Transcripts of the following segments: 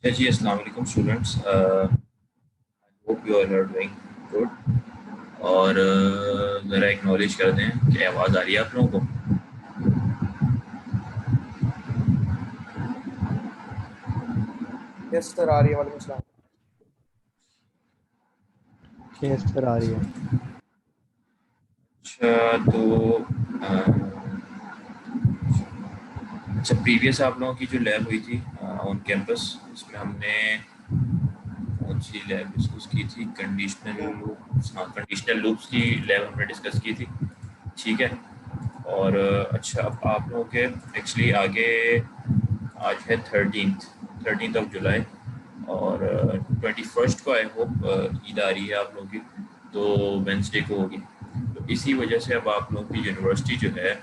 जी अस्सलाम वालेकुम students, hope you are doing good. और ज़रा एक्नॉलेज कर दें कि आवाज़ आ रही है आप लोगों को। यस सर, आ रही है। वालेकुम सलाम। यस सर, आ रही है। अच्छा तो अच्छा, प्रीवियस आप लोगों की जो लैब हुई थी ऑन कैंपस, उसमें हमने कौन सी लैब डिस्कस की थी? Conditional loops. हाँ, कंडीशनल लूप्स की लैब हमने डिस्कस की थी। ठीक है। और अच्छा, अब आप लोगों के एक्चुअली आगे आज है 13th ऑफ जुलाई, और 21st को आई होप ईद आ रही है आप लोगों की, तो वेंसडे को होगी। तो इसी वजह से अब आप लोगों की यूनिवर्सिटी जो है,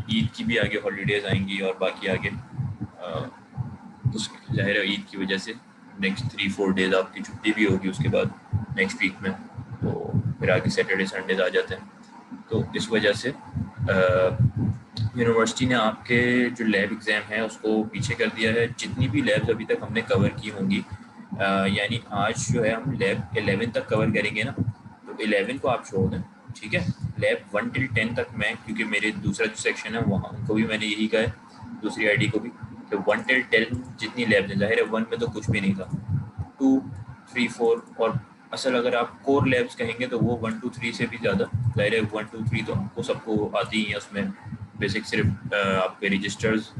ईद की भी आगे हॉलीडेज़ आएंगी और बाकी आगे तो ज़ाहिर है ईद की वजह से नेक्स्ट 3-4 डेज़ आपकी छुट्टी भी होगी उसके बाद नेक्स्ट वीक में, तो फिर आगे सैटरडे संडेज आ जाते हैं। तो इस वजह से यूनिवर्सिटी ने आपके जो लैब एग्ज़ाम है उसको पीछे कर दिया है। जितनी भी लैब्स अभी तक हमने कवर की होंगी, यानी आज जो है हम लैब 11 तक कवर करेंगे ना, तो 11 को आप छोड़ दें। ठीक है। लैब 1 till 10 तक मैं, क्योंकि मेरे दूसरा जो सेक्शन है वहाँ उनको भी मैंने यही कहा है, दूसरी आईडी को भी, तो 1 till 10 जितनी लैब्स हैं, ज़ाहिर है 1 में तो कुछ भी नहीं था, 2, 3, 4, और असल अगर आप कोर लैब्स कहेंगे तो वो 1, 2, 3 से भी ज़्यादा, ज़ाहिर है 1, 2, 3 तो आपको सबको आती ही है। उसमें बेसिक सिर्फ आपके रजिस्टर्स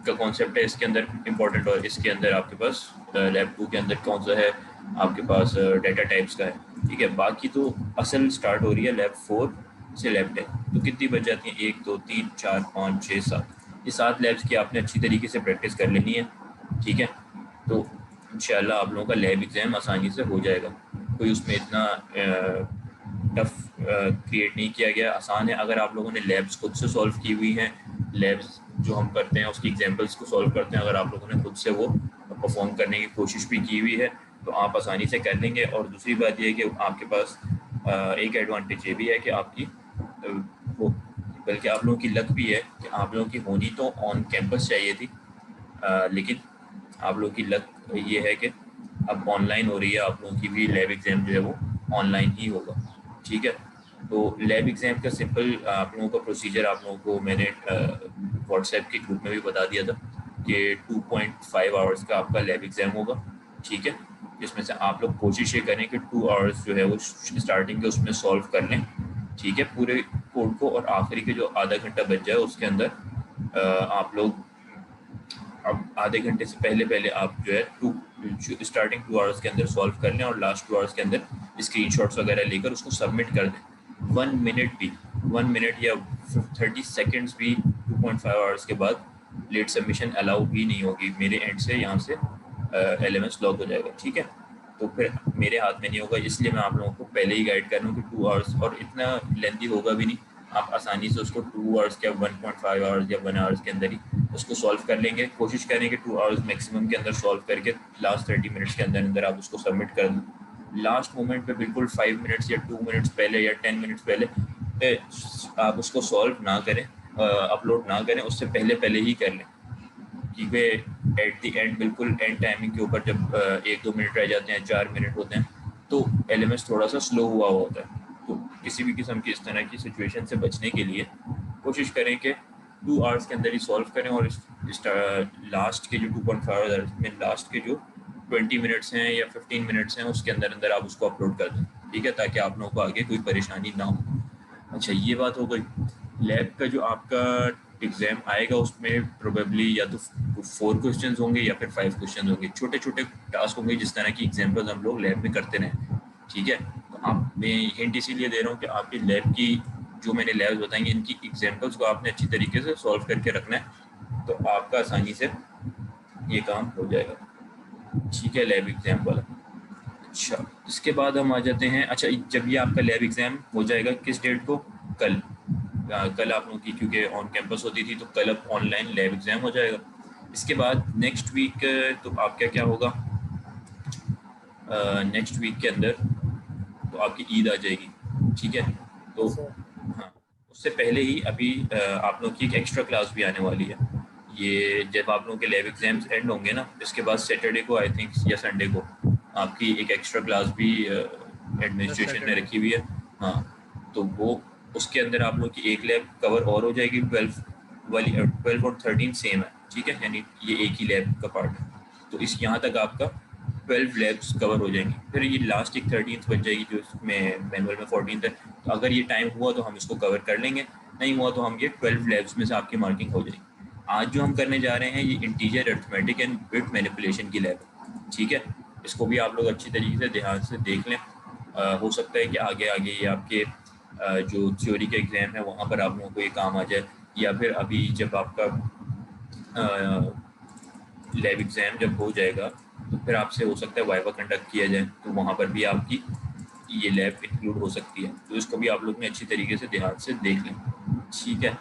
का कॉन्सेप्ट है इसके अंदर इम्पोर्टेंट, और इसके अंदर आपके पास लैब 2 के अंदर कौन सा है आपके पास डाटा टाइप्स का है। ठीक है। बाकी तो असल स्टार्ट हो रही है लैब 4 से लैब 10। तो कितनी बच जाती हैं? 1, 2, 3, 4, 5, 6, 7, ये 7 लैब्स की आपने अच्छी तरीके से प्रैक्टिस कर लेनी है। ठीक है। तो इंशाल्लाह आप लोगों का लैब एग्ज़ाम आसानी से हो जाएगा। कोई उसमें इतना टफ क्रिएट नहीं किया गया, आसान है। अगर आप लोगों ने लैब्स खुद से सॉल्व की हुई हैं, लैब्स जो हम करते हैं उसकी एग्जांपल्स को सॉल्व करते हैं, अगर आप लोगों ने खुद से वो परफॉर्म करने की कोशिश भी की हुई है तो आप आसानी से कर लेंगे। और दूसरी बात ये है कि आपके पास एक एडवांटेज ये भी है कि आपकी वो, बल्कि आप लोगों की लक भी है कि आप लोगों की होनी तो ऑन कैंपस चाहिए थी, लेकिन आप लोगों की लक ये है कि अब ऑनलाइन हो रही है। आप लोगों की भी लैब एग्ज़ाम जो है वो ऑनलाइन ही होगा। ठीक है। तो लैब एग्ज़ाम का सिंपल आप लोगों का प्रोसीजर आप लोगों को मैंने व्हाट्सएप के ग्रुप में भी बता दिया था कि 2.5 आवर्स का आपका लैब एग्ज़ाम होगा। ठीक है। जिसमें से आप लोग कोशिश ये करें कि 2 आवर्स जो है वो स्टार्टिंग के उसमें सॉल्व कर लें। ठीक है, पूरे कोड को, और आखिरी के जो आधा घंटा बच जाए उसके अंदर आप लोग अब आधे घंटे से पहले पहले आप जो है स्टार्टिंग 2 आवर्स के अंदर सॉल्व कर लें, और लास्ट 2 आवर्स के अंदर स्क्रीनशॉट्स वगैरह लेकर उसको सबमिट कर दें। 1 मिनट भी, 1 मिनट या 30 सेकेंड्स भी 2.5 आवर्स के बाद लेट सबमिशन अलाउ भी नहीं होगी मेरे एंड से। यहाँ से एलएमएस लॉक हो जाएगा। ठीक है। तो फिर मेरे हाथ में नहीं होगा, इसलिए मैं आप लोगों को पहले ही गाइड कर रहा हूँ कि 2 आवर्स, और इतना लेंथी होगा भी नहीं, आप आसानी से उसको 2 आवर्स या 1.5 आवर्स या 1 आवर्स के अंदर ही उसको सॉल्व कर लेंगे। कोशिश करें कि 2 आवर्स मैक्सिमम के अंदर सॉल्व करके लास्ट 30 मिनट्स के अंदर अंदर आप उसको सबमिट कर दें। लास्ट मोमेंट पे बिल्कुल 5 मिनट्स या 2 मिनट्स पहले या 10 मिनट्स पहले आप उसको सॉल्व ना करें, अपलोड ना करें, उससे पहले पहले ही कर लें। क्योंकि एट द एंड, बिल्कुल एंड टाइमिंग के ऊपर जब 1-2 मिनट रह जाते हैं, 4 मिनट होते हैं, तो एलएमएस थोड़ा सा स्लो हुआ होता है। तो किसी भी किस्म की इस तरह की सिचुएशन से बचने के लिए कोशिश करें कि 2 आवर्स के अंदर ही सॉल्व करें, और इस लास्ट के जो 2.5 आवर्स में लास्ट के जो 20 मिनट्स हैं या 15 मिनट्स हैं उसके अंदर अंदर आप उसको अपलोड कर दें। ठीक है, ताकि आप लोगों को आगे कोई परेशानी ना हो। अच्छा, ये बात हो गई। लैब का जो आपका एग्ज़ाम आएगा उसमें प्रोबेबली या तो 4 क्वेश्चंस होंगे या फिर 5 क्वेश्चंस होंगे। छोटे छोटे टास्क होंगे, जिस तरह की एग्जाम्पल्स हम लोग लैब में करते रहें। ठीक है। तो आप, मैं हिंट इसीलिए दे रहा हूँ कि आपकी लैब की जो मैंने लैब्स बताएंगे, इनकी एग्जाम्पल्स को आपने अच्छी तरीके से सॉल्व करके रखना है, तो आपका आसानी से ये काम हो जाएगा। ठीक है, लैब एग्ज़ाम वाला। अच्छा, इसके बाद हम आ जाते हैं। अच्छा, जब ये आपका लैब एग्ज़ाम हो जाएगा किस डेट को? कल। कल आप लोगों की क्योंकि ऑन कैंपस होती थी, तो कल अब ऑनलाइन लैब एग्ज़ाम हो जाएगा। इसके बाद नेक्स्ट वीक तो आपका क्या होगा? नेक्स्ट वीक के अंदर तो आपकी ईद आ जाएगी। ठीक है। तो यस सर। हाँ, उससे पहले ही अभी आप लोग की एक एक्स्ट्रा क्लास भी आने वाली है। ये जब आप लोगों के लैब एग्जाम्स एंड होंगे ना, इसके बाद सैटरडे को आई थिंक या संडे को आपकी एक एक्स्ट्रा क्लास भी एडमिनिस्ट्रेशन ने रखी हुई है। हाँ, तो वो उसके अंदर आप लोग की एक लैब कवर और हो जाएगी। 12 और 13 सेम है, ठीक है, यानी ये एक ही लैब का पार्ट है। तो इस यहाँ तक आपका 12 लैब्स कवर हो जाएंगी। फिर ये लास्ट एक 13th बच जाएगी जो इसमें मैनुअल में 14th है। तो अगर ये टाइम हुआ तो हम इसको कवर कर लेंगे, नहीं हुआ तो हम ये 12 लैब्स में से आपकी मार्किंग हो जाएगी। आज जो हम करने जा रहे हैं ये integer arithmetic and bit manipulation की लैब है, ठीक है। इसको भी आप लोग अच्छी तरीके से ध्यान से देख लें। हो सकता है कि आगे आगे ये आपके जो थ्योरी के एग्ज़ाम है वहाँ पर आप लोगों को ये काम आ जाए, या फिर अभी जब आपका लैब एग्ज़ाम जब हो जाएगा तो फिर आपसे हो सकता है वाइवा कंडक्ट किया जाए, तो वहाँ पर भी आपकी ये लैब इंक्लूड हो सकती है। तो इसको भी आप लोग ने अच्छी तरीके से ध्यान से देख लें, ठीक है।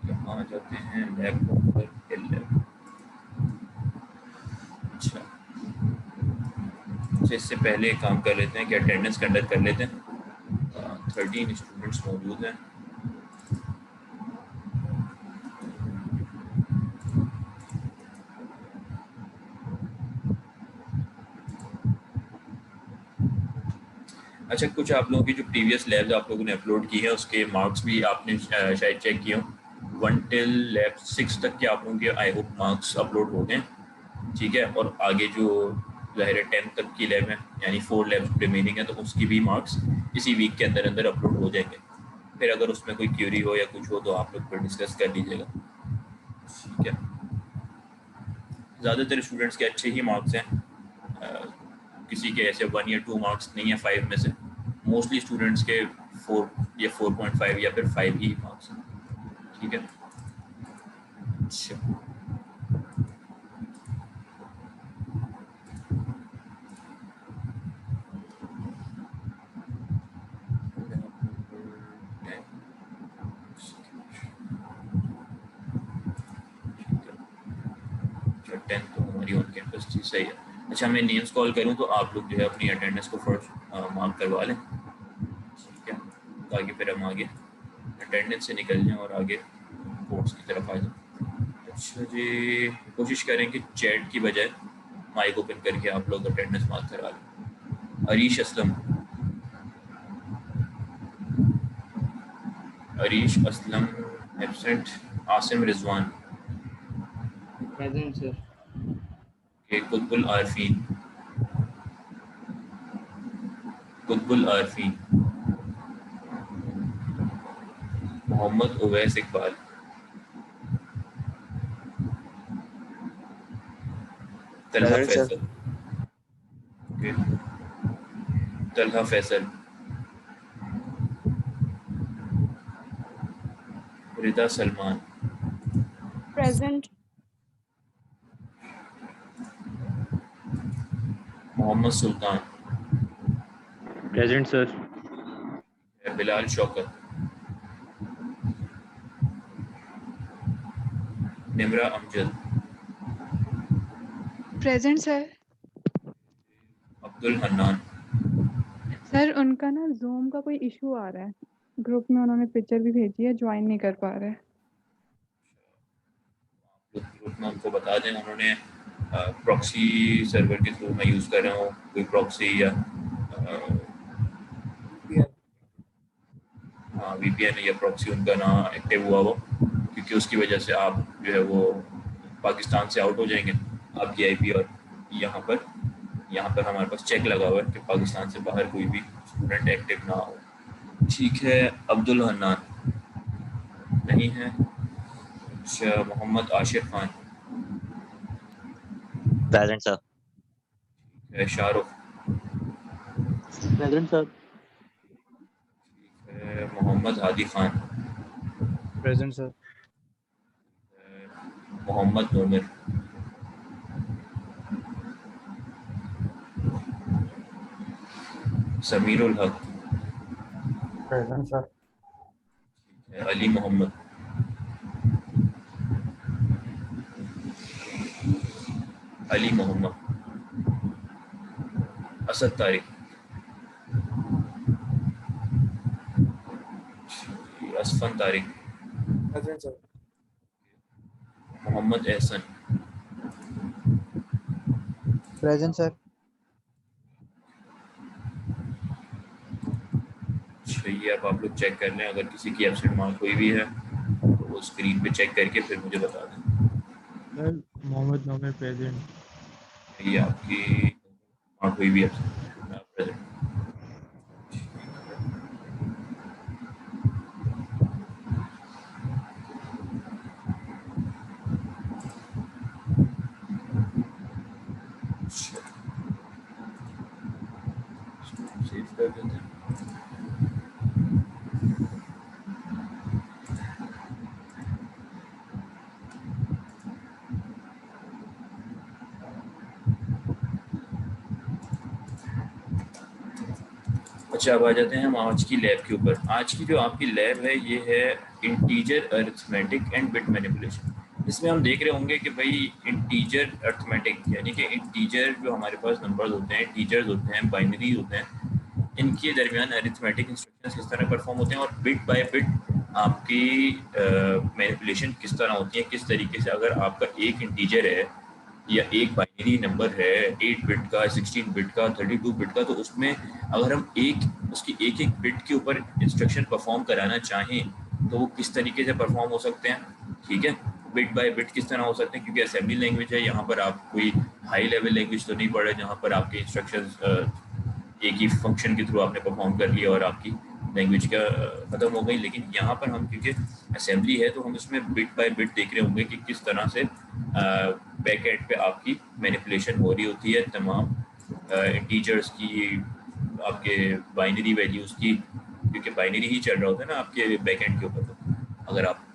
यहाँ आ जाते हैं लैब नंबर 11। अच्छा, इससे पहले एक काम कर लेते हैं कि अटेंडेंस कंडक्ट कर लेते हैं। 13 स्टूडेंट्स मौजूद हैं। अच्छा, कुछ आप लोगों की जो प्रीवियस लैब्स आप लोगों ने अपलोड की है उसके मार्क्स भी आपने शायद चेक किए हो। 1 टिल लैब 6 तक के आप लोगों के आई होप मार्क्स अपलोड हो गए, ठीक है। और आगे जो ज़ाहिर है 10 तक की लैब है, यानी 4 लैब्स रिमेनिंग है, तो उसकी भी मार्क्स इसी वीक के अंदर अंदर अपलोड हो जाएंगे। फिर अगर उसमें कोई क्यूरी हो या कुछ हो तो आप लोग फिर डिस्कस कर लीजिएगा, ठीक है। ज़्यादातर स्टूडेंट्स के अच्छे ही मार्क्स हैं, किसी के ऐसे 1 या 2 मार्क्स नहीं है 5 में से। मोस्टली स्टूडेंट्स के 4 या 4.5 या फिर 5 ही मार्क्स हैं, ठीक है। अच्छा, टेंथ तो हमारी ऑन कैंपस थी, सही है। अच्छा, मैं नेम्स कॉल करूं तो आप लोग जो है अपनी अटेंडेंस को फर्स्ट मार्क करवा लें, ठीक है, ताकि फिर हम आगे अटेंडेंस से निकल जाएं और आगे कोर्स की तरफ आ जाएं। अच्छा जी, कोशिश करें कि चैट की बजाय माइक ओपन करके आप लोग अटेंडेंस मार्क करवा लें। Areesh Aslam, Areesh Aslam absent. Asim Rizwan, present sir. K Qutubul Arfeen, Qutubul Arfeen. Mohammad Uwais Iqbal, Talha present sir. Faisal, okay, Talha Faisal. Rida Salman, Present. Mohammad Sultan, present sir. Bilal Shaukat, Nimra Amjad, present sir. Abdul Hannan. Sir उनका ना जूम का कोई इशू आ रहा है, ग्रुप में उन्होंने पिक्चर भी भेजी है, ज्वाइन नहीं कर पा रहे। ग्रुप में उनको बता दें, उन्होंने प्रॉक्सी सर्वर के थ्रू मैं यूज़ कर रहा हूँ, कोई प्रॉक्सी या हाँ वीपीएन या प्रॉक्सी उनका ना एक्टिव हुआ हो, क्योंकि उसकी वजह से आप जो है वो पाकिस्तान से आउट हो जाएंगे आपकी आईपी। और यहाँ पर हमारे पास चेक लगा हुआ है कि पाकिस्तान से बाहर कोई भी स्टूडेंट एक्टिव ना हो, ठीक है। अब्दुल हन्नान नहीं है। अच्छा, Mohammad Ashir Khan, present sir. Shahrukh, present sir. Mohammad Hadi Khan, present sir. Mohammad Numair, Samirul Haq, present sir. Ali Mohammad, Ali Mohammad, Asad Tariq, Asfan Tariq, present sir. Mohammad Ehsan. Present sir. अच्छा, ये अब आप लोग चेक कर लें, अगर किसी की एब्सेंट मार्क कोई भी है तो वो स्क्रीन पे चेक करके फिर मुझे बता दें। Sir Mohammad Naume present. ये आपकी मार्क हुई भी एब्सेंट प्रेजेंट। सेव कर देते हैं। अच्छा, अब आ जाते हैं हम आज की लैब के ऊपर। आज की जो आपकी लैब है ये है integer arithmetic and bit manipulation. इसमें हम देख रहे होंगे कि भाई इंटीजर अरिथमेटिक यानी कि इंटीजर जो हमारे पास नंबर्स होते हैं, इंटीजर्स होते हैं, बाइनरी होते हैं, इनके दरमियान अरिथमेटिक इंस्ट्रक्शंस किस तरह परफॉर्म होते हैं और बिट बाय बिट आपकी मैनिपुलेशन किस तरह होती है, किस तरीके से। अगर आपका एक इंटीजर है या एक बाइनरी नंबर है 8 बिट का, 16 बिट का, 32 बिट का, तो उसमें अगर हम उसकी एक एक बिट के ऊपर इंस्ट्रक्शन परफॉर्म कराना चाहें तो वो किस तरीके से परफॉर्म हो सकते हैं। ठीक है, बिट बाय बिट किस तरह हो सकते हैं, क्योंकि असेंबली लैंग्वेज है, यहाँ पर आप कोई हाई लेवल लैंग्वेज तो नहीं पढ़े जहाँ पर आपके इंस्ट्रक्शंस एक ही फंक्शन के थ्रू आपने परफॉर्म कर लिया और आपकी लैंग्वेज का ख़त्म हो गई। लेकिन यहाँ पर हम क्योंकि असेंबली है तो हम इसमें बिट बाय बिट देख रहे होंगे कि किस तरह से बैक एंड पे आपकी मैनिपुलेशन हो रही होती है तमाम इंटीजर्स की, आपके बाइनरी वैल्यूज़ की, क्योंकि बाइनरी ही चल रहा होता है ना आपके बैक एंड के ऊपर। तो अगर आप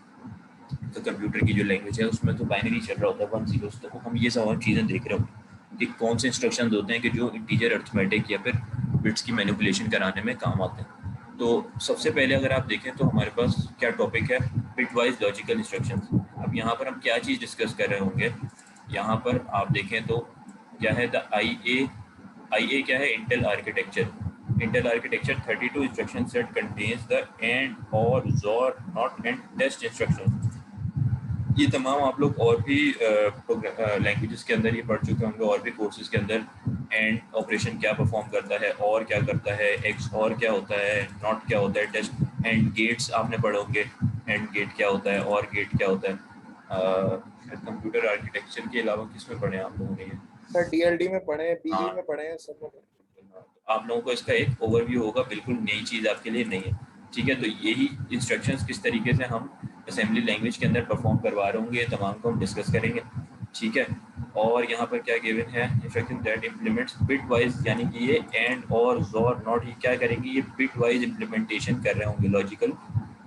तो कंप्यूटर की जो लैंग्वेज है उसमें तो बाइनरी चल रहा होता है 1 0, तो हम ये सब चीज़ें देख रहे होंगे कि कौन से इंस्ट्रक्शंस होते हैं कि जो इंटीजर अरिथमेटिक या फिर बिट्स की मैनिपुलेशन कराने में काम आते हैं। तो सबसे पहले अगर आप देखें तो हमारे पास क्या टॉपिक है, बिट वाइज लॉजिकल इंस्ट्रक्शंस। अब यहाँ पर हम क्या चीज़ डिस्कस कर रहे होंगे, यहाँ पर आप देखें तो क्या है द आई ए क्या है, Intel architecture. Intel architecture 32 instruction set contains the end और जोर नॉट एंड टेस्ट इंस्ट्रक्शन। ये तमाम आप लोग और भी लैंग्वेजेस के अंदर ये पढ़ चुके होंगे, और भी कोर्सेज के अंदर। एंड ऑपरेशन क्या परफॉर्म करता है, और क्या करता है, एक्स और क्या होता है, नॉट क्या होता है, टेस्ट एंड गेट्स आपने पढ़े होंगे, एंड गेट क्या होता है और गेट क्या होता है। कंप्यूटर आर्किटेक्चर के अलावा किस में पढ़े हैं आप लोगों ने ये? सर डीएलडी में पढ़े हैं, बीबी हाँ। में पढ़े हैं, सब में पढ़े हैं। आप लोगों को इसका एक ओवरव्यू होगा, बिल्कुल नई चीज़ आपके लिए नहीं है। ठीक है, तो यही इंस्ट्रक्शंस किस तरीके से हम असेंबली लैंग्वेज के अंदर परफॉर्म करवा रहे होंगे, तमाम को हम डिस्कस करेंगे। ठीक है, और यहाँ पर क्या गिवन है, instruction that implements bit wise, यानी कि ये एंड और जोर नॉट ये क्या करेंगे, ये बिट वाइज इम्प्लीमेंटेशन कर रहे होंगे, लॉजिकल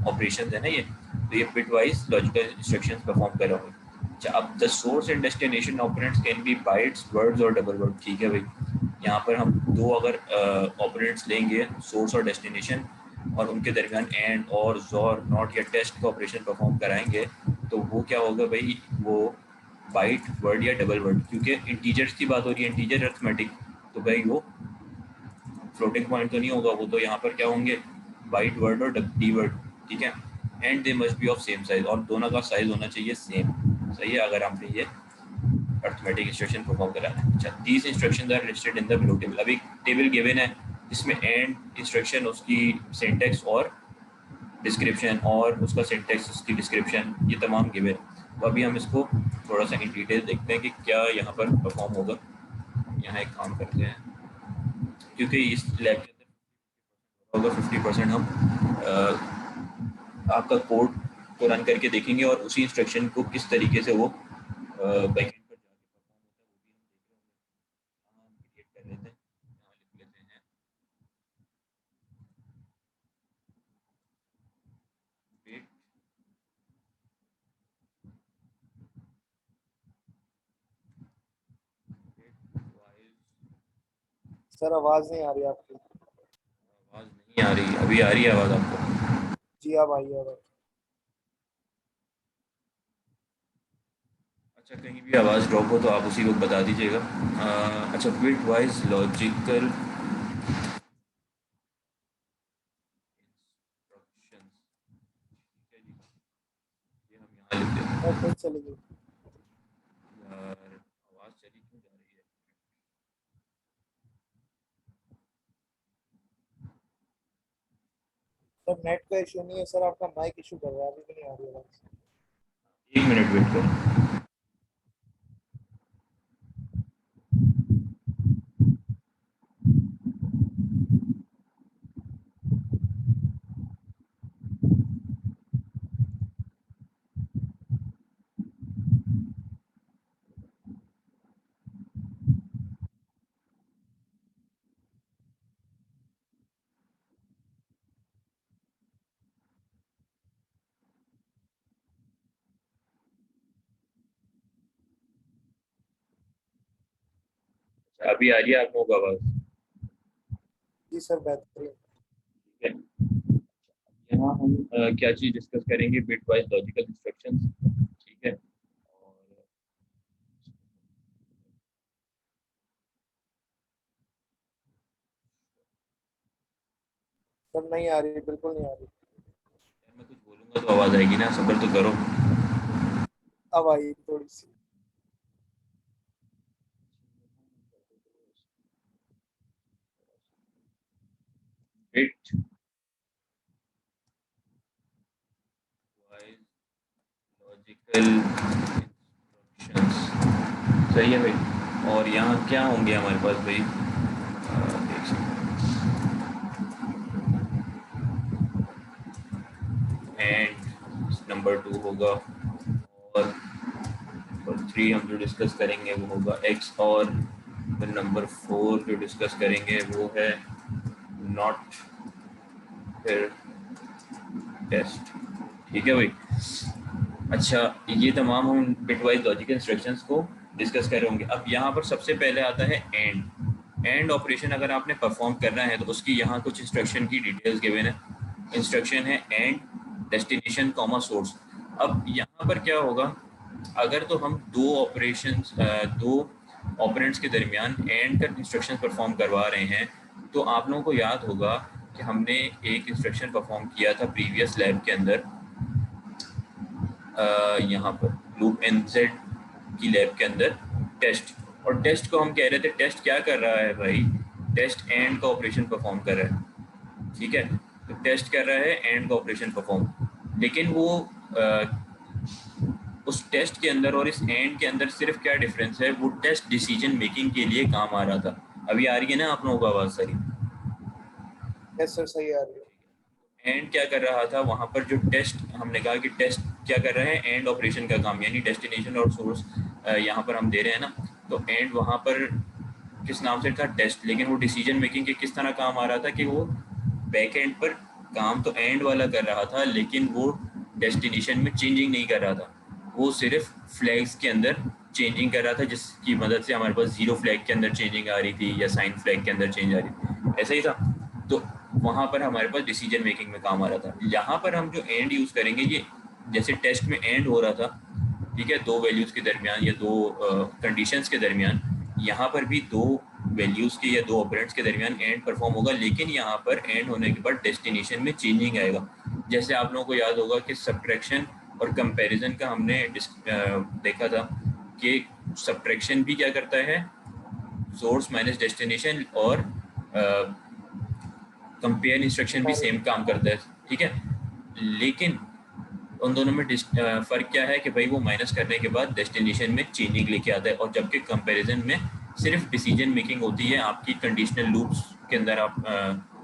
ऑपरेशन है ना ये, तो ये bit wise logical instruction perform कर रहे होंगे। अच्छा, अब the source and destination operands can be bytes, words और डबल वर्ड। ठीक है भाई, यहाँ पर हम दो अगर ऑपरेंड्स लेंगे, सोर्स और डेस्टिनेशन, और उनके दरमियान एंड और जोर नॉट या टेस्ट का ऑपरेशन परफॉर्म कराएंगे तो वो क्या होगा भाई, वो बाइट, वर्ड या डबल वर्ड। क्योंकि इंटीजर्स की बात हो रही है, इंटीजर अरिथमेटिक, तो भाई वो फ्लोटिंग पॉइंट तो नहीं होगा, वो तो यहाँ पर क्या होंगे, बाइट, वर्ड और डी वर्ड। ठीक है, and they must be of same size, और दोनों का साइज होना चाहिए सेम। सही है, अगर आपने ये अरिथमेटिक इंस्ट्रक्शन परफॉर्म कराना है। अच्छा, these instructions are listed in the below table. अभी टेबल गिवन है जिसमें एंड इंस्ट्रक्शन, उसकी सिंटैक्स और डिस्क्रिप्शन, और उसका सिंटैक्स, उसकी डिस्क्रिप्शन, ये तमाम गिवन है। तो अभी हम इसको थोड़ा सा इन डिटेल देखते हैं कि क्या यहाँ पर परफॉर्म होगा। यहाँ एक काम करते हैं, क्योंकि इस लैब के अंदर होगा 50% हम आपका कोड को रन करके देखेंगे और उसी इंस्ट्रक्शन को किस तरीके से वो बैकएंड पर जाके परफॉर्म होता है वो भी हम देख रहे होंगे। यहाँ हम क्रिएट कर लेते हैं, यहाँ लिख लेते हैं बिट वाइज। सर आवाज नहीं आ रही आपकी। आवाज़ नहीं आ रही, अभी आ रही है आवाज़ आपको? जी अब आई है आवाज। अच्छा, कहीं भी आवाज़ ड्रॉप हो तो आप उसी वक्त बता दीजिएगा। अच्छा, बिट वाइज लॉजिकल इंस्ट्रक्शंस, ठीक है जी, ये हम यहाँ लिख देते हैं। और फिर चली गई। चली क्यों जा रही है? सर नेट का इशू नहीं है सर, आपका माइक इशू कर रहा है, अभी भी नहीं आ रही आवाज। 1 मिनट वेट करो। अभी आ रही है आप लोगों को आवाज? जी सर बेहतरीन। ठीक है, यहाँ हम क्या चीज डिस्कस करेंगे? Bit wise logical instructions. ठीक है, और सर नहीं आ रही, बिल्कुल नहीं आ रही। यार मैं कुछ बोलूंगा तो आवाज आएगी ना, सब्र तो करो। अब आई थोड़ी सी। बिट वाइज लॉजिकल इंस्ट्रक्शंस, सही है भाई। और यहाँ क्या होंगे हमारे पास भाई? देख सकते एंड नंबर 2 होगा, और 3 हम जो डिस्कस करेंगे वो होगा एक्स, और फिर नंबर 4 जो डिस्कस करेंगे वो है नॉट, फिर टेस्ट। ठीक है भाई। अच्छा, ये तमाम हम बिटवाइज लॉजिकल इंस्ट्रक्शंस को डिस्कस कर रहे होंगे। अब यहाँ पर सबसे पहले आता है एंड ऑपरेशन। अगर आपने परफॉर्म करना है तो उसकी यहाँ कुछ इंस्ट्रक्शन की डिटेल्स गिवन है। इंस्ट्रक्शन है एंड डेस्टिनेशन कॉमा सोर्स। अब यहाँ पर क्या होगा, अगर तो हम दो ऑपरेंड्स के दरमियान एंड का इंस्ट्रक्शन परफॉर्म करवा रहे हैं, तो आप लोगों को याद होगा कि हमने एक इंस्ट्रक्शन परफॉर्म किया था प्रीवियस लैब के अंदर, यहाँ पर लूप एनजेड की लैब के अंदर टेस्ट। और टेस्ट को हम कह रहे थे, टेस्ट क्या कर रहा है भाई? टेस्ट एंड का ऑपरेशन परफॉर्म कर रहा है। ठीक है, तो टेस्ट कर रहा है एंड का ऑपरेशन परफॉर्म, लेकिन वो उस टेस्ट के अंदर और इस एंड के अंदर सिर्फ क्या डिफरेंस है? वो टेस्ट डिसीजन मेकिंग के लिए काम आ रहा था। अभी आ रही है ना आप लोगों को आवाज़ सारी? यस सर सही आ रही है। एंड क्या कर रहा था वहाँ पर? जो टेस्ट, हमने कहा कि टेस्ट क्या कर रहा है? एंड ऑपरेशन का काम, यानी डेस्टिनेशन और सोर्स यहाँ पर हम दे रहे हैं ना, तो एंड वहाँ पर किस नाम से था? टेस्ट। लेकिन वो डिसीजन मेकिंग के किस तरह काम आ रहा था कि वो बैक एंड पर काम तो एंड वाला कर रहा था, लेकिन वो डेस्टिनेशन में चेंजिंग नहीं कर रहा था। वो सिर्फ फ्लैग्स के अंदर चेंजिंग कर रहा था, जिसकी मदद से हमारे पास जीरो फ्लैग के अंदर चेंजिंग आ रही थी या साइन फ्लैग के अंदर चेंज आ रही थी, ऐसा ही था। तो वहाँ पर हमारे पास डिसीजन मेकिंग में काम आ रहा था। यहाँ पर हम जो एंड यूज़ करेंगे, ये जैसे टेस्ट में एंड हो रहा था, ठीक है, दो वैल्यूज़ के दरमियान या दो कंडीशंस के दरमियान, यहाँ पर भी दो वैल्यूज़ के या दो ऑपरेंड्स के दरमियान एंड परफॉर्म होगा, लेकिन यहाँ पर एंड होने के बाद डेस्टिनेशन में चेंजिंग आएगा। जैसे आप लोगों को याद होगा कि सब्ट्रैक्शन और कंपैरिजन का हमने देखा था कि सब्ट्रैक्शन भी क्या करता है? सोर्स माइनस डेस्टिनेशन, और कंपेयर इंस्ट्रक्शन भी सेम काम करता है। ठीक है, लेकिन उन दोनों में फ़र्क क्या है कि भाई वो माइनस करने के बाद डेस्टिनेशन में चेंजिंग लेके आता है, और जबकि कंपैरिजन में सिर्फ डिसीजन मेकिंग होती है। आपकी कंडीशनल लूप्स के अंदर आप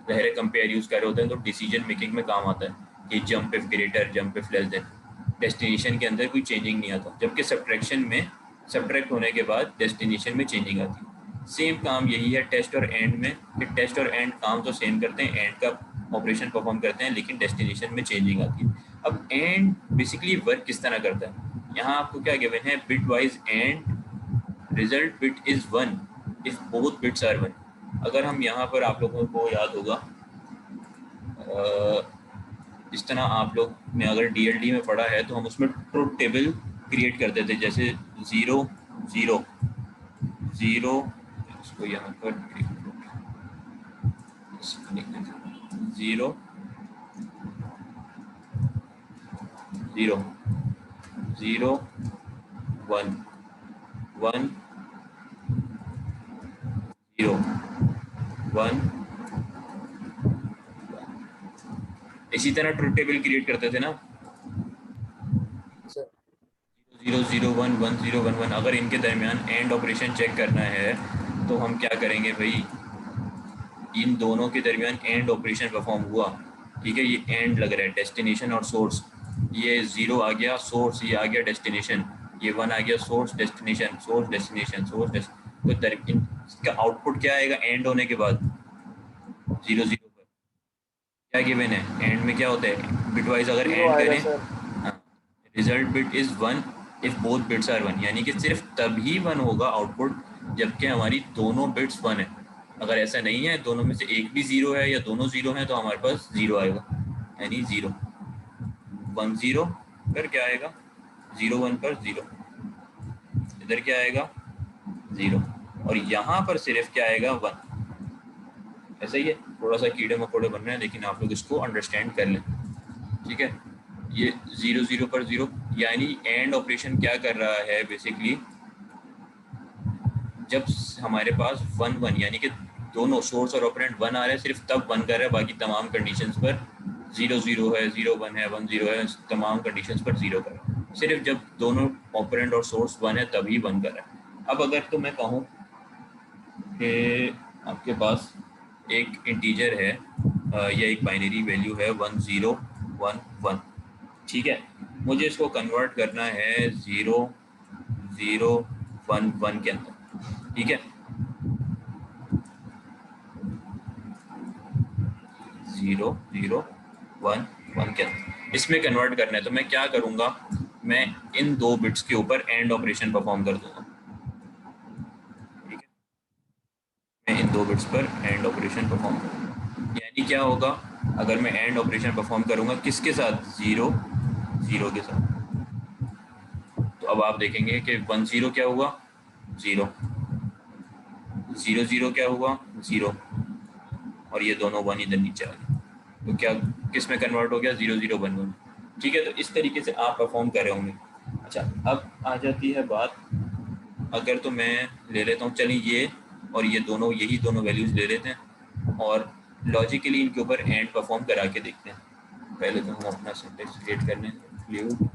ज़ाहिर कंपेयर यूज़ कर रहे होते हैं, तो डिसीजन मेकिंग में काम आता है कि jump if greater, jump if less than. Destination के अंदर कोई चेंजिंग नहीं आता, जबकि सब्ट्रैक्शन में सब्ट्रैक्ट होने के बाद डेस्टिनेशन में चेंजिंग आती है। सेम काम यही है टेस्ट और एंड में, कि टेस्ट और एंड काम तो सेम करते हैं, एंड का ऑपरेशन परफॉर्म करते हैं, लेकिन डेस्टिनेशन में चेंजिंग आती है। अब एंड बेसिकली वर्क किस तरह करता है? यहाँ आपको क्या गिवन है? Bit wise and result bit is 1 if both bits are 1। अगर हम यहाँ पर, आप लोगों को याद होगा, इस तरह आप लोग ने अगर DLD में पढ़ा है तो हम उसमें ट्रुथ टेबल क्रिएट करते थे, जैसे 0 0 0, इसको यहाँ पर जीरो 0 0 1 1 1। इसी तरह ट्रुथ टेबल क्रिएट करते थे ना, सर 0 0 1 1 0 1 1। अगर इनके दरमियान एंड ऑपरेशन चेक करना है तो हम क्या करेंगे भाई, इन दोनों के दरमियान एंड ऑपरेशन परफॉर्म हुआ, ठीक है, ये एंड लग रहा है, डेस्टिनेशन और सोर्स, ये 0 आ गया सोर्स, ये आ गया डेस्टिनेशन, ये 1 आ गया source destination source destination source. तो इसका आउटपुट क्या आएगा एंड होने के बाद 0 0 पर? क्या गिवन है एंड में, क्या होता है बिट वाइज अगर 0 एंड आएगा करें, सर। हाँ, result bit is 1 if both bits are 1, यानी कि सिर्फ तभी 1 होगा आउटपुट जबकि हमारी दोनों बिट्स 1 है। अगर ऐसा नहीं है, दोनों में से एक भी 0 है या दोनों 0 हैं, तो हमारे पास 0 आएगा, यानी 0 1 0 पर क्या आएगा 0 1 पर 0, इधर क्या आएगा 0, और यहाँ पर सिर्फ क्या आएगा 1। ऐसा ही है, थोड़ा सा कीड़े मकोड़े बन रहे हैं लेकिन आप लोग इसको अंडरस्टैंड कर लें, ठीक है। ये 0 0 पर 0, यानी एंड ऑपरेशन क्या कर रहा है बेसिकली, जब हमारे पास 1 1 यानी कि दोनों सोर्स और ऑपरेंड 1 आ रहे हैं, सिर्फ तब 1 कर रहा है, बाकी तमाम कंडीशंस पर 0 0 है 0 1 है 1 0 है, तमाम कंडीशंस पर 0 कर रहा है। सिर्फ जब दोनों ऑपरेंड और सोर्स 1 है तभी 1 कर रहा है। अब अगर तो मैं कहूँ कि आपके पास एक इंटीजर है या एक बाइनरी वैल्यू है 1 0 1 1, ठीक है, मुझे इसको कन्वर्ट करना है 0 0 1 1 के अंदर, ठीक है, 0 0 1 1 के अंदर इसमें कन्वर्ट करना है। तो मैं क्या करूँगा, मैं इन दो बिट्स के ऊपर एंड ऑपरेशन परफॉर्म कर दूंगा, ठीक है, मैं इन दो बिट्स पर एंड ऑपरेशन परफॉर्म करूँगा। यानी क्या होगा, अगर मैं एंड ऑपरेशन परफॉर्म करूँगा किसके साथ, 0 0 के साथ, तो अब आप देखेंगे कि 1 0 क्या हुआ 0, 0 0 क्या हुआ 0, और ये दोनों 1 इधर नीचे आ गए, तो क्या किस में कन्वर्ट हो गया 0 0 1 1, ठीक है। तो इस तरीके से आप परफॉर्म कर रहे होंगे। अच्छा, अब आ जाती है बात, अगर तो मैं ले लेता हूँ, चलिए ये और ये दोनों, यही दोनों वैल्यूज़ ले लेते हैं और लॉजिकली इनके ऊपर एंड परफॉर्म करा के देखते हैं। पहले तो हम अपना सिंटेक्स क्रिएट कर लें, include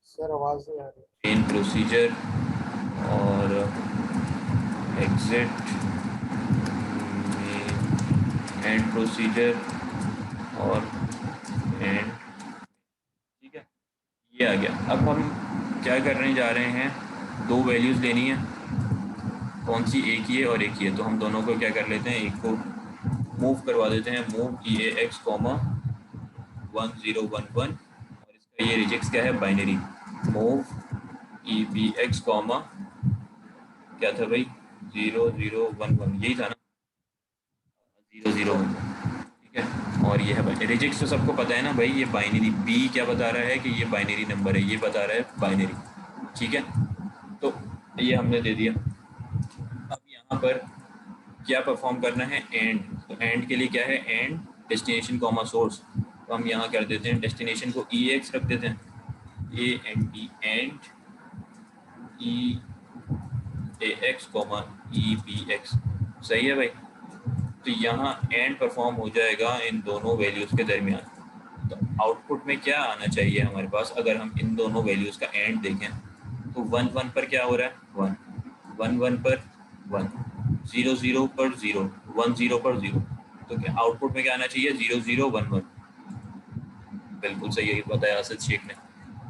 सर आवाज नहीं आ रही। मेन प्रोसीजर और एग्जिट एंड प्रोसीजर और एंड, ठीक है, ये आ गया। अब हम क्या करने जा रहे हैं, दो वैल्यूज़ लेनी है, कौन सी, एक ये और एक ये, तो हम दोनों को क्या कर लेते हैं, एक को मूव करवा देते हैं, मूव EAX 1 0 1 1, और इसका ये रिजेक्ट्स क्या है बाइनरी, मूव EBX क्या था भाई 0 0 1 1, यही था ना 0 0 1, ठीक है, और ये है भाई रिजेक्ट्स, तो सबको पता है ना भाई, ये बाइनरी बी क्या बता रहा है कि ये बाइनरी नंबर है, ये बता रहा है बाइनरी, ठीक है, तो ये हमने दे दिया। अब यहाँ पर क्या परफॉर्म करना है, एंड, तो एंड के लिए क्या है, एंड डेस्टिनेशन कॉमा सोर्स, तो हम यहाँ कर देते हैं डेस्टिनेशन को EX रख देते हैं, AND एंड EAX EBX, सही है भाई। तो यहाँ एंड परफॉर्म हो जाएगा इन दोनों वैल्यूज़ के दरमियान। तो आउटपुट में क्या आना चाहिए हमारे पास, अगर हम इन दोनों वैल्यूज़ का एंड देखें, तो 1 1 पर क्या हो रहा है 1 1 1 पर 1, 0 0 पर 0, 1 0 पर 0, तो क्या आउटपुट में क्या आना चाहिए 0 0 1 1, बिल्कुल सही है बताया असद शेख ने,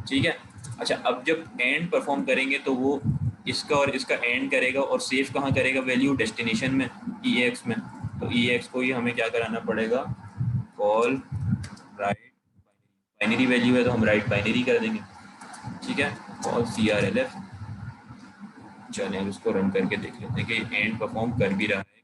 ठीक है। अच्छा, अब जब एंड परफॉर्म करेंगे तो वो इसका और इसका एंड करेगा और सेव कहाँ करेगा वैल्यू, डेस्टिनेशन में EX में, तो EX को ही हमें क्या कराना पड़ेगा, कॉल राइट बाइनरी वैल्यू है तो हम राइट बाइनरी कर देंगे, ठीक है, कॉल CRLF। चलिए अब इसको रन करके देख लेते हैं कि एंड परफॉर्म कर भी रहा है।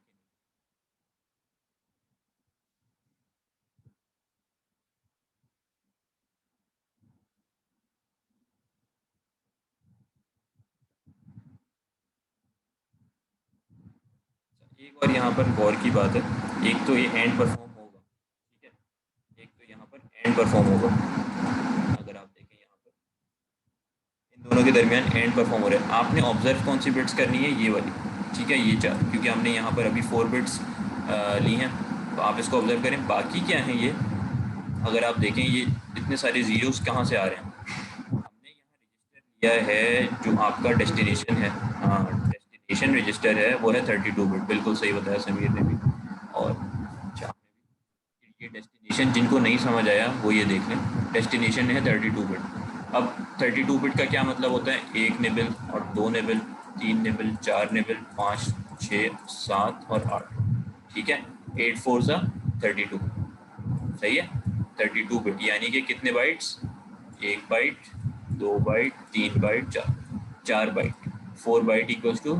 एक और यहाँ पर गौर की बात है, एक तो ये एंड परफॉर्म होगा, ठीक है, एक परफॉर्म होगा। अगर आप देखें यहाँ पर इन दोनों के दरमियान एंड परफॉर्म हो रहा है। आपने ऑब्जर्व कौन सी बिट्स करनी है, ये वाली, ठीक है, ये 4, क्योंकि हमने यहाँ पर अभी 4 बिट्स ली हैं, तो आप इसको ऑब्जर्व करें। बाकी क्या हैं ये, अगर आप देखें ये इतने सारे ज़ीरोस कहाँ से आ रहे हैं, हमने यहाँ रजिस्टर लिया है जो आपका डेस्टिनेशन है, हाँ डेस्टिनेशन रजिस्टर है वो है 32 बिट, बिल्कुल सही बताया समीर ने भी। और अच्छा, ये डेस्टिनेशन जिनको नहीं समझ आया वो ये देख लें, डेस्टिनेशन है 32 बिट। अब 32 बिट का क्या मतलब होता है, 1 निबल और 2 निबल, 3 निबल, 4 निबल, 5, 6, 7 और 8, ठीक है, 8 4 सा 32, सही है, 32 बिट यानी कि कितने bytes, 1 byte, 2 byte, 3 byte, 4 byte, 4 byte equals to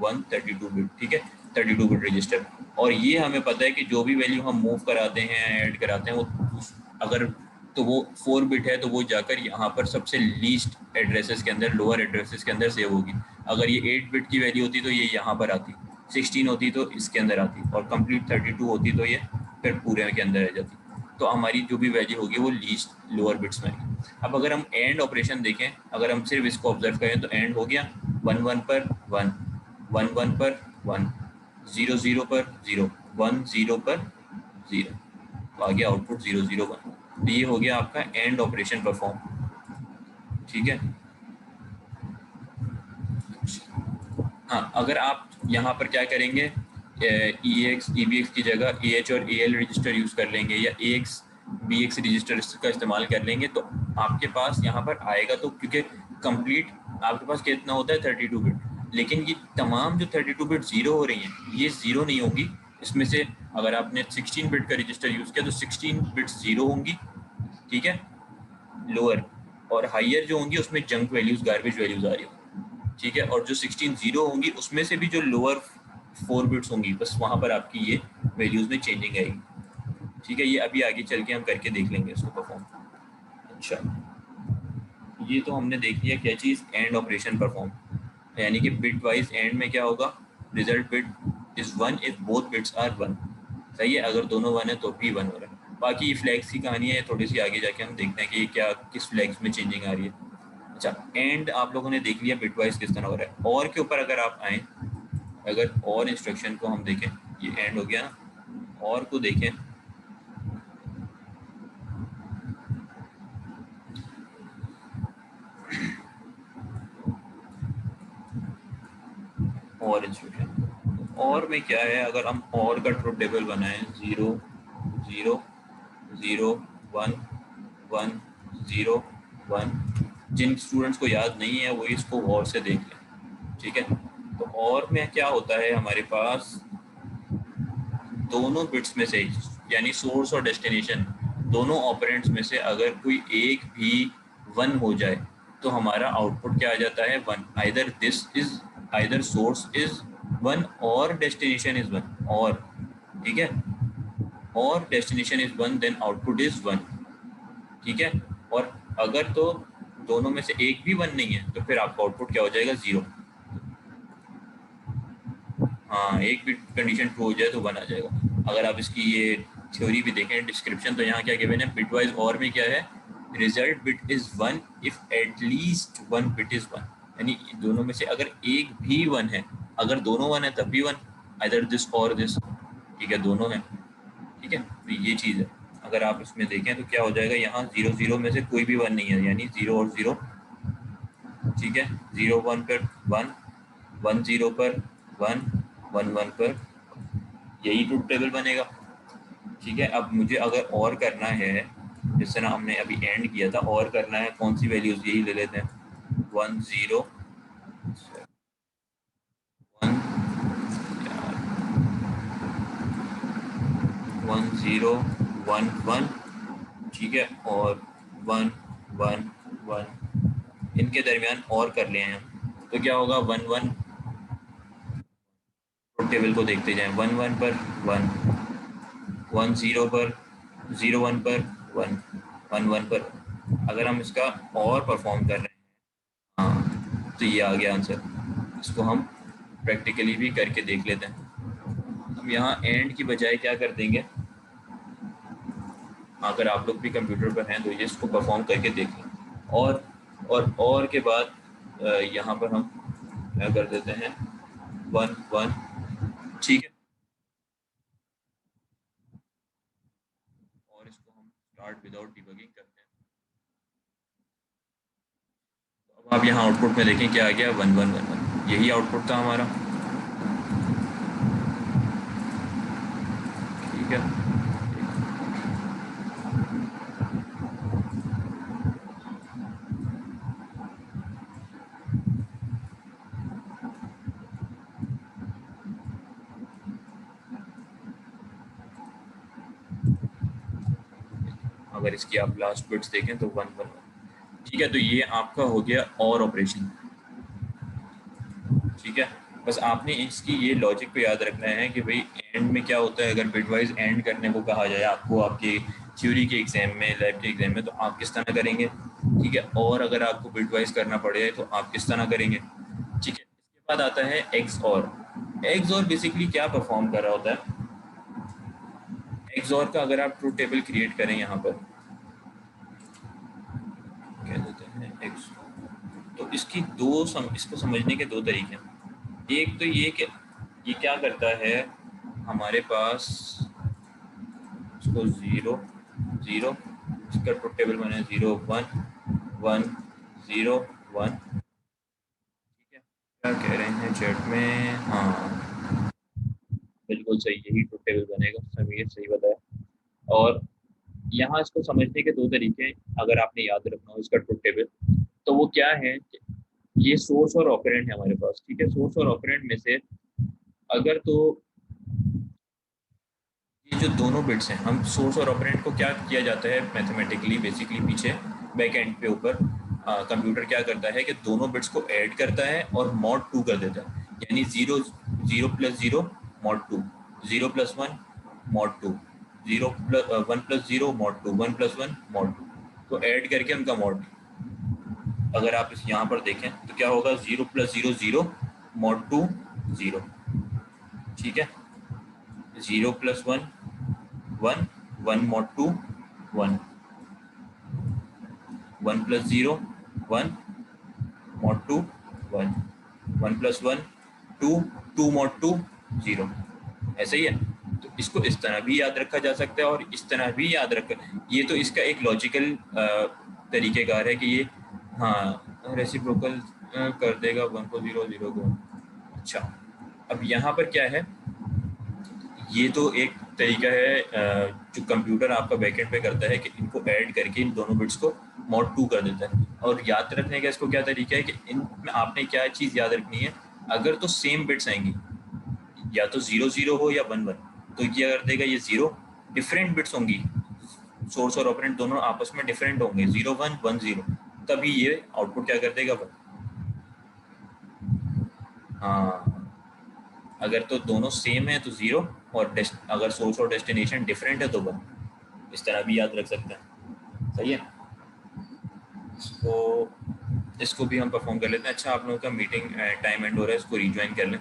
132 bit, ठीक है, 32 बिट रजिस्टर। और ये हमें पता है कि जो भी वैल्यू हम मूव कराते हैं, ऐड कराते हैं, वो अगर तो वो 4 बिट है तो वो जाकर यहाँ पर सबसे लीस्ट एड्रेसेस के अंदर, लोअर एड्रेसेस के अंदर सेव होगी। अगर ये 8 बिट की वैल्यू होती तो ये यहाँ पर आती, 16 होती तो इसके अंदर आती, और कंप्लीट 32 होती तो ये फिर पूरे के अंदर आ जाती। तो हमारी जो भी वैल्यू होगी वो लीस्ट लोअर बिट्स में आएगी। अब अगर हम एंड ऑपरेशन देखें, अगर हम सिर्फ इसको ऑब्जर्व करें तो एंड हो गया 1 1 पर 1, 1 1 पर 1, 0 0 पर 0, 1 0 पर 0, तो आ गया आउटपुट 0 0 1। तो ये हो गया आपका एंड ऑपरेशन परफॉर्म, ठीक है। हाँ, अगर आप यहाँ पर क्या करेंगे, EX EBX की जगह EH और AL रजिस्टर यूज़ कर लेंगे, या AX BX रजिस्टर का इस्तेमाल कर लेंगे, तो आपके पास यहाँ पर आएगा, तो क्योंकि कंप्लीट आपके पास कितना होता है 32 बिट, लेकिन ये तमाम जो 32 बिट ज़ीरो हो रही हैं ये ज़ीरो नहीं होंगी। इसमें से अगर आपने 16 बिट का रजिस्टर यूज़ किया तो 16 बिट्स ज़ीरो होंगी, ठीक है, लोअर, और हाइयर जो होंगी उसमें जंक वैल्यूज़, गार्बेज वैल्यूज़ आ रही होंगी, ठीक है, और जो 16 जीरो होंगी उसमें से भी जो लोअर 4 बिट्स होंगी बस वहाँ पर आपकी ये वैल्यूज़ में चेंजिंग आएगी, ठीक है। ये अभी आगे चल के हम करके देख लेंगे इसको परफॉर्म। अच्छा, ये तो हमने देख लिया क्या चीज़, एंड ऑपरेशन परफॉर्म, यानी कि बिट वाइज एंड में क्या होगा, result bit is 1 if both bits are 1, सही है, अगर दोनों 1 है तो भी 1 हो रहा है। बाकी फ्लैग्स की कहानी है, थोड़ी सी आगे जाके हम देखते हैं कि क्या किस फ्लैग्स में चेंजिंग आ रही है। अच्छा, एंड आप लोगों ने देख लिया बिट वाइज किस तरह हो रहा है। और के ऊपर अगर आप आएँ, अगर और इंस्ट्रक्शन को हम देखें, ये एंड हो गया ना, और को देखें, और इंस्ट्रक्शन, और में क्या है, अगर हम और का ट्रुथ टेबल बनाएं, 0 0 0 1 1 0 1, जिन स्टूडेंट्स को याद नहीं है वो इसको और से देख लें, ठीक है। तो और में क्या होता है, हमारे पास दोनों बिट्स में से, यानी सोर्स और डेस्टिनेशन दोनों ऑपरेंड्स में से अगर कोई एक भी 1 हो जाए तो हमारा आउटपुट क्या आ जाता है, 1, either this is, either source is 1 और डेस्टिनेशन इज 1, और ठीक है, और destination is 1 then output is 1, ठीक है। और अगर तो दोनों में से एक भी 1 नहीं है तो फिर आपका आउटपुट क्या हो जाएगा, 0। हाँ, एक भी कंडीशन ट्रू हो जाए तो 1 आ जाएगा। अगर आप इसकी ये थ्योरी भी देखें डिस्क्रिप्शन, तो यहाँ क्या गिवन है, बिट वाइज और में क्या है, result bit is 1 if at least 1 bit is 1, यानी दोनों में से अगर एक भी 1 है, अगर दोनों 1 है तब भी 1, आइदर दिस और दिस, ठीक है, दोनों हैं, ठीक है। तो ये चीज़ है, अगर आप इसमें देखें तो क्या हो जाएगा, यहाँ 0 0 में से कोई भी 1 नहीं है, यानी 0 और 0, ठीक है, 0 1 पर 1, 1 0 पर 1, 1 1 पर, यही ट्रुथ टेबल बनेगा, ठीक है। अब मुझे अगर और करना है, जिस तरह हमने अभी एंड किया था, और करना है कौन सी वैल्यूज, यही ले लेते हैं, 1 0 1 1 0 1 1, ठीक है, और 1 1 1, इनके दरमियान और कर लिए हैं, तो क्या होगा, 1 1, टेबल को देखते जाएं, 1 1 पर 1, 1 0 पर 0 1 पर 1, 1 1 पर। अगर हम इसका और परफॉर्म कर रहे हैं, हाँ, तो ये आ गया आंसर। इसको हम प्रैक्टिकली भी करके देख लेते हैं। हम यहाँ एंड की बजाय क्या कर देंगे, अगर आप लोग भी कंप्यूटर पर हैं तो ये इसको परफॉर्म करके देखें। और के बाद यहाँ पर हम क्या कर देते हैं 1 1, ठीक है। और इसको हम स्टार्ट विदाउट डिबगिंग करते हैं। तो अब आप यहाँ आउटपुट में देखें क्या आ गया 1 1 1 1, यही आउटपुट था हमारा, ठीक है। अगर इसकी आप लास्ट बिट्स देखें तो 1 1 1, ठीक है। तो ये आपका हो गया और ऑपरेशन, ठीक है। बस आपने इसकी ये लॉजिक पे याद रखना है कि भाई एंड में क्या होता है। अगर बिटवाइज एंड करने को कहा जाए आपको आपके थ्योरी के एग्जाम में, लैब के एग्जाम में, तो आप किस तरह करेंगे, ठीक है। और अगर आपको बिटवाइज करना पड़े तो आप किस तरह करेंगे, ठीक है। इसके बाद आता है एक्स और। एक्स और बेसिकली क्या परफॉर्म कर रहा होता है। एक्स और का अगर आप ट्रूथ टेबल क्रिएट करें यहाँ पर कह देते हैं एक्स, तो इसकी इसको समझने के दो तरीके हैं। एक तो ये कि ये क्या करता है, हमारे पास इसको 0 0, इसका ट्रूथ टेबल बने 0 1 1 0 1, ठीक है। क्या कह रहे हैं चैट में, हाँ बिल्कुल सही, यही ट्रूथ टेबल बनेगा, समीर सही बताया। और यहाँ इसको समझने के दो तरीके हैं, अगर आपने याद रखना हो इसका ट्रूथ टेबल, तो वो क्या है कि ये सोर्स और ऑपरेंड है हमारे पास, ठीक है। सोर्स और ऑपरेंड में से अगर तो ये जो दोनों बिट्स हैं, हम सोर्स और ऑपरेंड को क्या किया जाता है मैथमेटिकली, बेसिकली पीछे बैक एंड पे ऊपर कंप्यूटर क्या करता है कि दोनों बिट्स को ऐड करता है और मॉड 2 कर देता है। यानी 0 0 plus 0 mod 2, 0 plus 1 mod 2, 0 plus 1 plus 0 mod 2, 1 plus 1 mod 2, तो ऐड करके उनका मॉड। अगर आप इस यहाँ पर देखें तो क्या होगा 0 प्लस 0 0 मॉड 2 0, ठीक है। 0 plus 1 1 1 mod 2 1, 1 plus 0 1 mod 2 1, 1 plus 1 2 2 mod 2 0, ऐसे ही है। तो इसको इस तरह भी याद रखा जा सकता है और इस तरह भी याद रखा, ये तो इसका एक लॉजिकल तरीकेकार है कि ये हाँ रेसिप्रोकल कर देगा 1 को 0 0 को 1। अच्छा, अब यहाँ पर क्या है, ये तो एक तरीका है जो कंप्यूटर आपका बैकएंड पे करता है कि इनको ऐड करके इन दोनों बिट्स को मॉड 2 कर देता है। और याद रखने का इसको क्या तरीका है कि इनमें आपने क्या चीज़ याद रखनी है, अगर तो सेम बिट्स आएंगी, या तो 0 0 हो या 1 1, तो ये कर देगा ये 0। डिफरेंट बिट्स होंगी, सोर्स और ऑपरेंड दोनों आपस में डिफरेंट होंगे, 0 1 1 0, तभी ये आउटपुट क्या कर देगा 1। हाँ, अगर तो दोनों सेम है तो 0, और अगर सोर्स और डेस्टिनेशन डिफरेंट है तो 1। इस तरह भी याद रख सकते हैं, सही है। तो इसको भी हम परफॉर्म कर लेते हैं। अच्छा, आप लोगों का मीटिंग टाइम एंड हो रहा है, इसको रिज्वाइन कर लें।